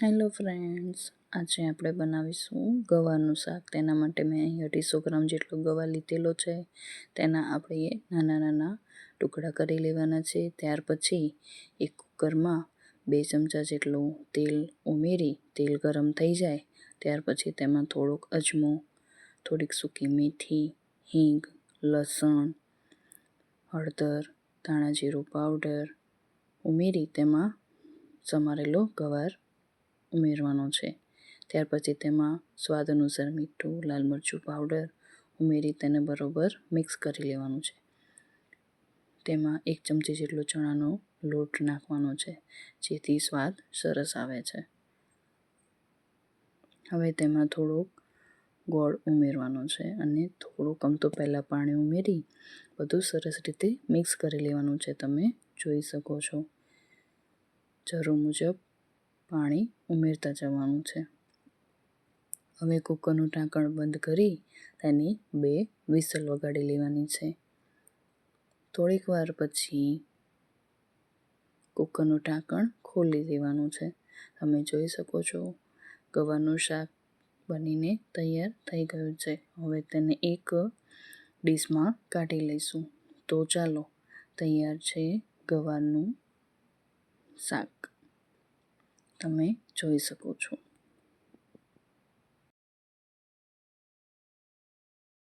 Hello friends, આજે આપણે બનાવીશું ગવારનું શાક. તેના માટે મેં અહીં 250 ગ્રામ જેટલો ગવાર લીધેલો છે. તેના આપણે નાના નાના ટુકડા કરી લેવાના છે. ત્યાર પછી એક કુકરમાં 2 ચમચા જેટલું તેલ ઉમેરી તેલ ગરમ થઈ જાય ત્યાર પછી તેમાં થોડોક અજમો, થોડીક સૂકી મેથી, હિંગ, લસણ, હળદર, ધાણા જીરું પાવડર ઉમેરી તેમાં સમારેલો ગવાર ઉમેરવાનો છે. ત્યાર પછી તેમાં સ્વાદ અનુસાર મીઠું, લાલ મરચું પાવડર ઉમેરી તેને બરોબર મિક્સ કરી લેવાનું છે. તેમાં 1 ચમચી જેટલો ચણાનો લોટ નાખવાનો છે, જેથી સ્વાદ સરસ આવે છે. હવે તેમાં થોડોક ગોળ ઉમેરવાનો છે અને થોડુંક તો પહેલાં પાણી ઉમેરી બધું સરસ રીતે મિક્સ કરી લેવાનું છે. તમે જોઈ શકો છો. જરૂર મુજબ પાણી ઉમેરતા જવાનું છે. હવે કુકરનું ઢાંકણ બંધ કરી તેની 2 વિસલ વગાડી લેવાની છે. થોડીક વાર પછી કુકરનું ઢાંકણ ખોલી દેવાનું છે. તમે જોઈ શકો છો ગવારનું શાક બનીને તૈયાર થઈ ગયું છે. હવે તેને એક ડીશમાં કાઢી લઈશું. તો ચાલો, તૈયાર છે ગવારનું શાક. તમે જોઈ શકો છો.